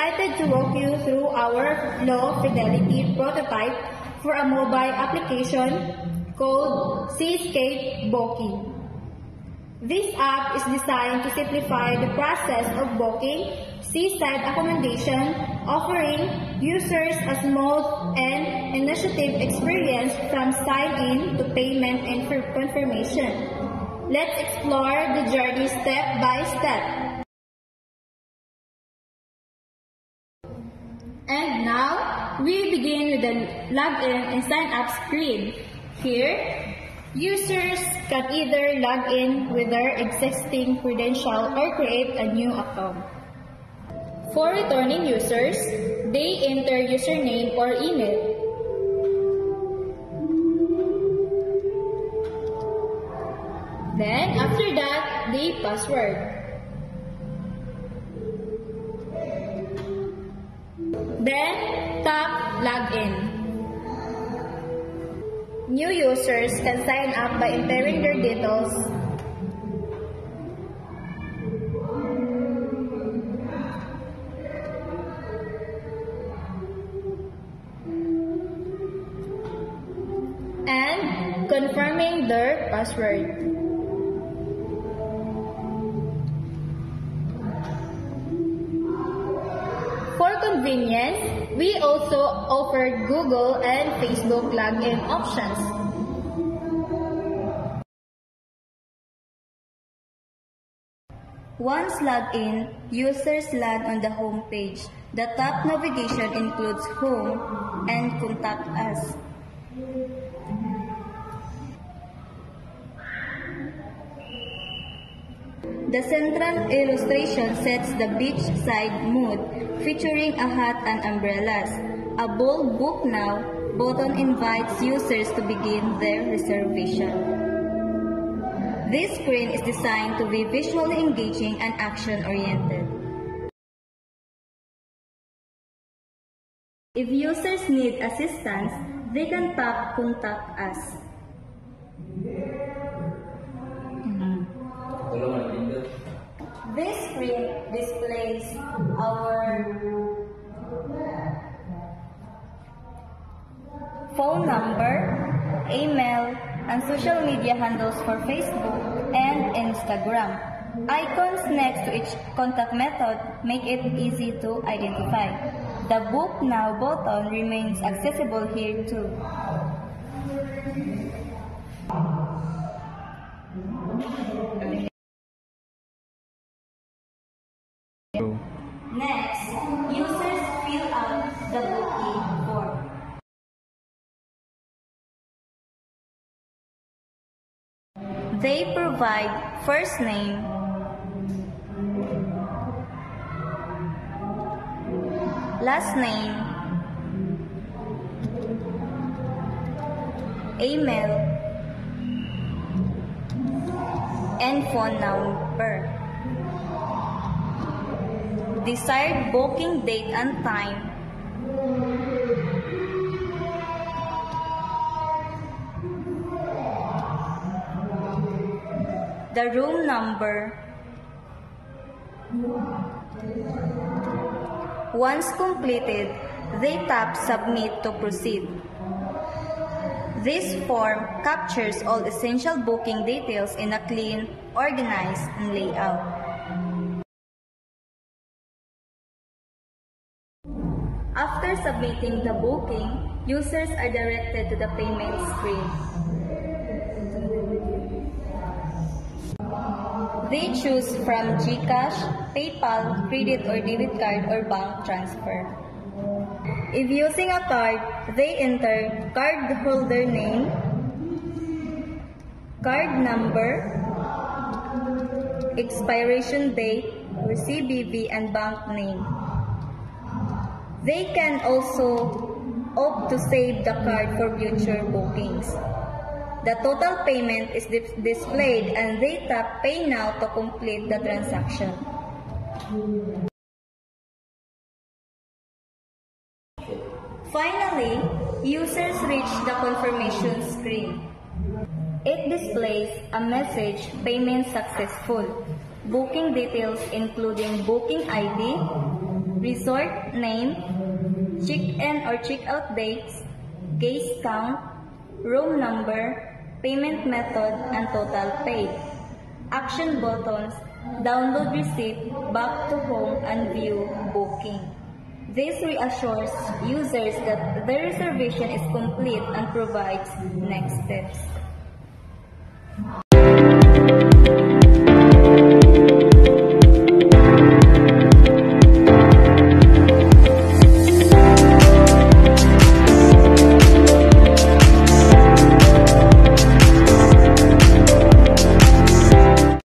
excited to walk you through our low fidelity prototype for a mobile application called Seascape Booking. This app is designed to simplify the process of booking seaside accommodation, offering users a smooth and intuitive experience from sign-in to payment and confirmation. Let's explore the journey step by step. And now, we begin with the login and sign up screen. Here, users can either log in with their existing credential or create a new account. For returning users, they enter username or email. Then, after that, the password. Then, tap Login. New users can sign up by entering their details. And confirming their password. For convenience, we also offer Google and Facebook login options. Once logged in, users land on the home page. The top navigation includes Home and Contact Us. The central illustration sets the beachside mood, featuring a hat and umbrellas. A bold Book Now button invites users to begin their reservation. This screen is designed to be visually engaging and action-oriented. If users need assistance, they can tap Contact Us. This screen displays our phone number, email, and social media handles for Facebook and Instagram. Icons next to each contact method make it easy to identify. The Book Now button remains accessible here too. Next, users fill out the booking form. They provide first name, last name, email, and phone number. Desired booking date and time, the room number. Once completed, they tap Submit to proceed. This form captures all essential booking details in a clean, organized, and layout. After submitting the booking, users are directed to the payment screen. They choose from GCash, PayPal, credit or debit card, or bank transfer. If using a card, they enter cardholder name, card number, expiration date, or CVV, and bank name. They can also opt to save the card for future bookings. The total payment is displayed and they tap Pay Now to complete the transaction. Finally, users reach the confirmation screen. It displays a message, Payment Successful, booking details including booking ID, resort name, check-in or check-out dates, guest count, room number, payment method, and total paid. Action buttons, download receipt, back to home, and view booking. This reassures users that the reservation is complete and provides next steps.